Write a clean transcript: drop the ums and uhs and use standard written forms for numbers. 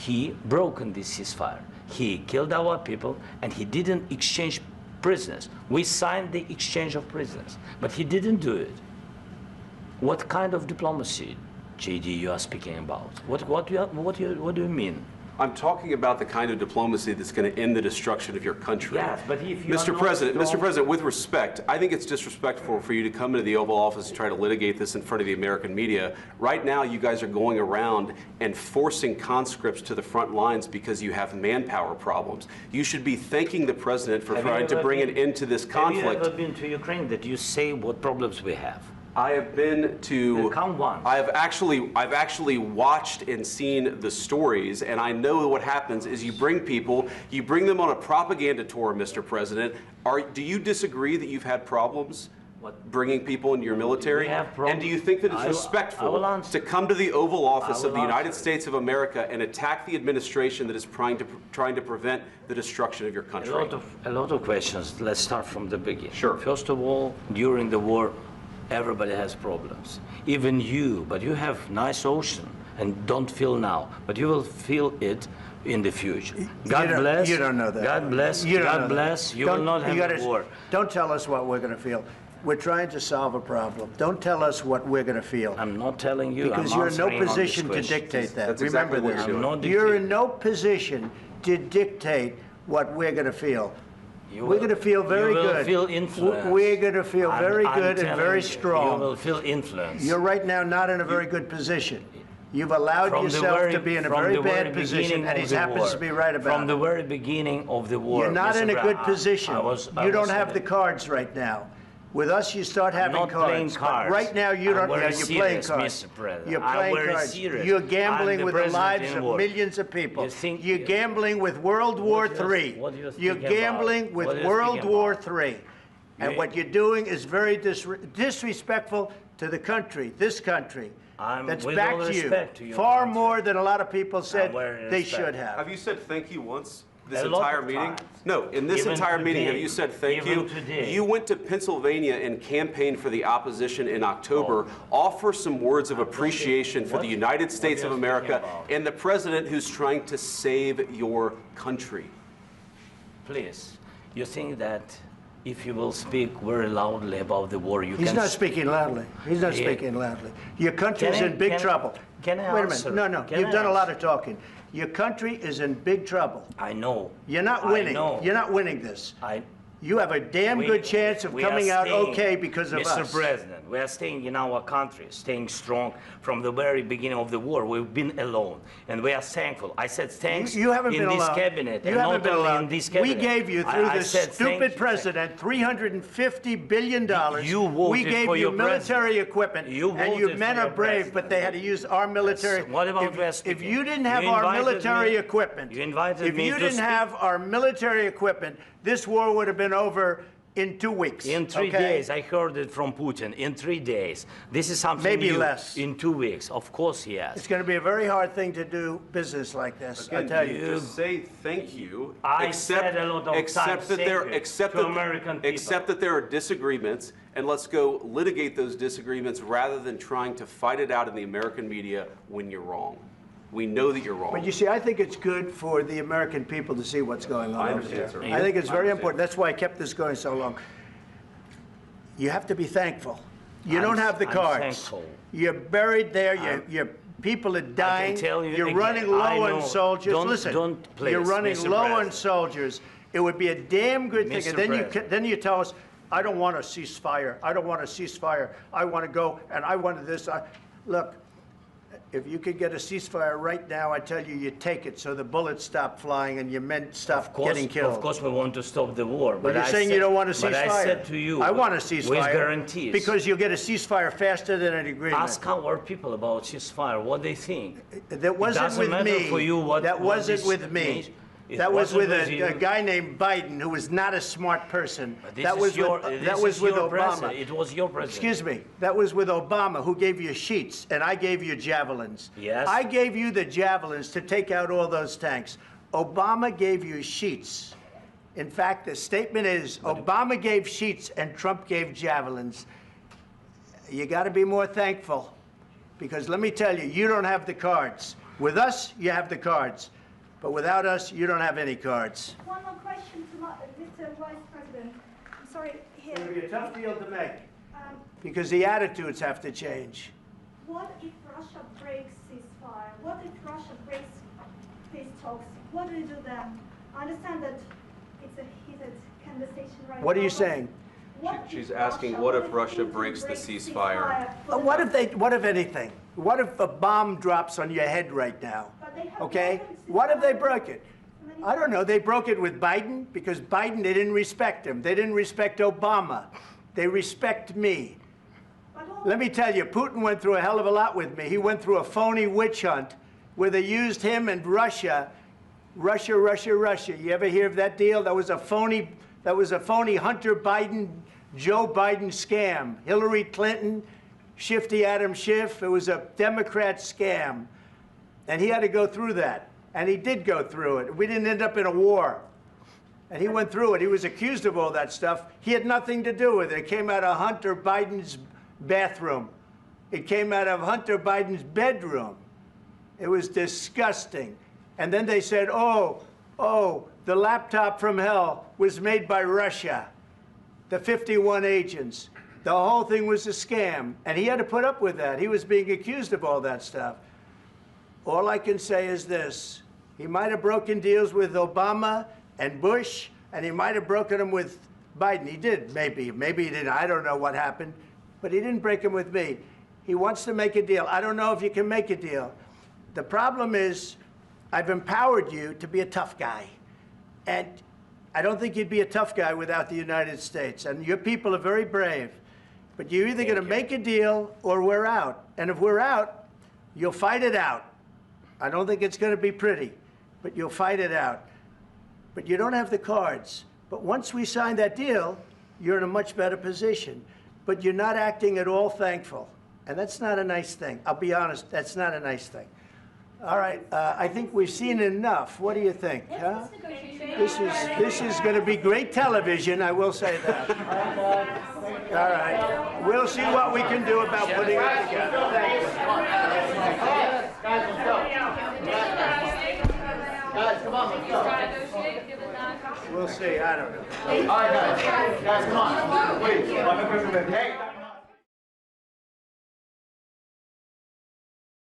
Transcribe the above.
he broken this ceasefire. He killed our people, and he didn't exchange prisoners. We signed the exchange of prisoners, but he didn't do it. What kind of diplomacy, JD, you are speaking about? What do you mean? I'm talking about the kind of diplomacy that's going to end the destruction of your country. Yes, but if you Mr. President, with respect, I think it's disrespectful for you to come into the Oval Office and try to litigate this in front of the American media. Right now, you guys are going around and forcing conscripts to the front lines because you have manpower problems. You should be thanking the President for trying to bring an end to this conflict. Have you ever been to Ukraine that you say what problems we have? I have been to. Count once. I've actually watched and seen the stories, and I know what happens is you bring them on a propaganda tour, Mr. President. Do you disagree that you've had problems bringing people into your military? And do you think that it's respectful to come to the Oval Office of the United States of America and attack the administration that is trying to prevent the destruction of your country? A lot of questions. Let's start from the beginning. Sure. First of all, during the war, everybody has problems, even you, but you have nice ocean and don't feel now, but you will feel it in the future. God bless. You don't know that. God bless. God bless. You will not have a war. Don't tell us what we're going to feel. We're trying to solve a problem. Don't tell us what we're going to feel. I'm not telling you. Because you're in no position to dictate that. That's Remember exactly this. You're in no position to dictate what we're going to feel. We're going to feel very good. You will feel influence. We're going to feel very good and very strong. You will feel influence. You're right now not in a very good position. You've allowed yourself to be in a very bad position, and he happens to be right about it. From the very beginning of the war. You're not in a good position. You don't have the cards right now. With us, you start having cards. I'm not playing cards. But right now, you don't. You're playing cards. Mr. President. You're playing cards. Serious. You're gambling with the lives of millions of people. You're gambling with World War III. You're gambling with World War III. And what you're doing is very disrespectful to the country, this country. That's back to you. Far more than a lot of people said they should have. Have you said thank you once? This entire meeting? No, in this entire meeting, have you said thank you? You went to Pennsylvania and campaigned for the opposition in October. Offer some words of appreciation for the United States of America and the president who's trying to save your country. Please, you think that if you will speak very loudly about the war, you can... He's not speaking loudly. He's not speaking loudly. Your country is in big trouble. Can I answer? Wait a minute. No. You've done a lot of talking. Your country is in big trouble. I know. You're not winning. You're not winning this. You have a damn good chance of coming out okay because of us. Mr. President, we are staying in our country, staying strong from the very beginning of the war. We've been alone, and we are thankful. I said thanks you haven't been in this alone. cabinet, you and haven't not been only alone. in this cabinet. We gave you, through this stupid president, $350 billion. You voted we gave for you your military equipment, you and your men are brave, but they had to use our military. What about if you didn't have our military equipment, if you didn't have our military equipment, this war would have been over in 2 weeks. In 3 days. I heard it from Putin. In 3 days. This is something maybe new. Less. In 2 weeks. Of course, yes. It's going to be a very hard thing to do business like this. Again, I tell you. Just say thank you. I said a lot of except that there are disagreements, and let's go litigate those disagreements rather than trying to fight it out in the American media when you're wrong. We know that you're wrong. But you see, I think it's good for the American people to see what's going on. I understand, sir. I think it's very important. That's why I kept this going so long. You have to be thankful. You don't have the cards. Thankful. You're buried there. Your people are dying. I can tell you you're again, running low on soldiers. Listen, please, you're running Mr. low President. on soldiers. It would be a damn good thing. Mr. And then you tell us, I don't want a ceasefire. I don't want a ceasefire. I want to go, and I want this. Look. If you could get a ceasefire right now, I tell you, you take it so the bullets stop flying and your men stop getting killed. Of course, we want to stop the war. But you're saying you don't want a ceasefire. But I said to you, I want a ceasefire. With guarantees. Because you'll get a ceasefire faster than an agreement. Ask our people about ceasefire, what they think. That wasn't with me. For you what, that wasn't with me. That was with a guy named Biden, who was not a smart person. That was with Obama. It was your president. Excuse me. That was with Obama, who gave you sheets, and I gave you javelins. Yes. I gave you the javelins to take out all those tanks. Obama gave you sheets. In fact, the statement is Obama gave sheets and Trump gave javelins. You got to be more thankful, because let me tell you, you don't have the cards. With us, you have the cards. But without us, you don't have any cards. One more question to Mr. Vice President. I'm sorry, here. It'll be a tough deal to make. Because the attitudes have to change. What if Russia breaks ceasefire? What if Russia breaks peace talks? What do you do then? I understand that it's a heated conversation right now. What are you saying? She's asking, what if Russia breaks the ceasefire? What if anything? What if a bomb drops on your head right now? Okay? What if they broke it? I don't know. They broke it with Biden because Biden, they didn't respect him. They didn't respect Obama. They respect me. Let me tell you, Putin went through a hell of a lot with me. He went through a phony witch hunt where they used him and Russia. Russia. You ever hear of that deal? That was a phony Hunter Biden, Joe Biden scam. Hillary Clinton, Shifty Adam Schiff. It was a Democrat scam. And he had to go through that. And he did go through it. We didn't end up in a war. And he went through it. He was accused of all that stuff. He had nothing to do with it. It came out of Hunter Biden's bathroom. It came out of Hunter Biden's bedroom. It was disgusting. And then they said, oh, the laptop from hell was made by Russia, the 51 agents. The whole thing was a scam. And he had to put up with that. He was being accused of all that stuff. All I can say is this. He might have broken deals with Obama and Bush, and he might have broken them with Biden. He did, maybe. Maybe he didn't. I don't know what happened. But he didn't break them with me. He wants to make a deal. I don't know if you can make a deal. The problem is I've empowered you to be a tough guy. And I don't think you'd be a tough guy without the United States. And your people are very brave. But you're either going to make a deal or we're out. And if we're out, you'll fight it out. I don't think it's going to be pretty, but you'll fight it out. But you don't have the cards. But once we sign that deal, you're in a much better position. But you're not acting at all thankful. And that's not a nice thing. I'll be honest, that's not a nice thing. All right, I think we've seen enough. What do you think? Huh? This is going to be great television, I will say that. All right. We'll see what we can do about putting it together. Thank you. Guys, let's go. Guys, come on, let's go. We'll see. I don't know. All right, guys. Guys, come on. Wait. Hey.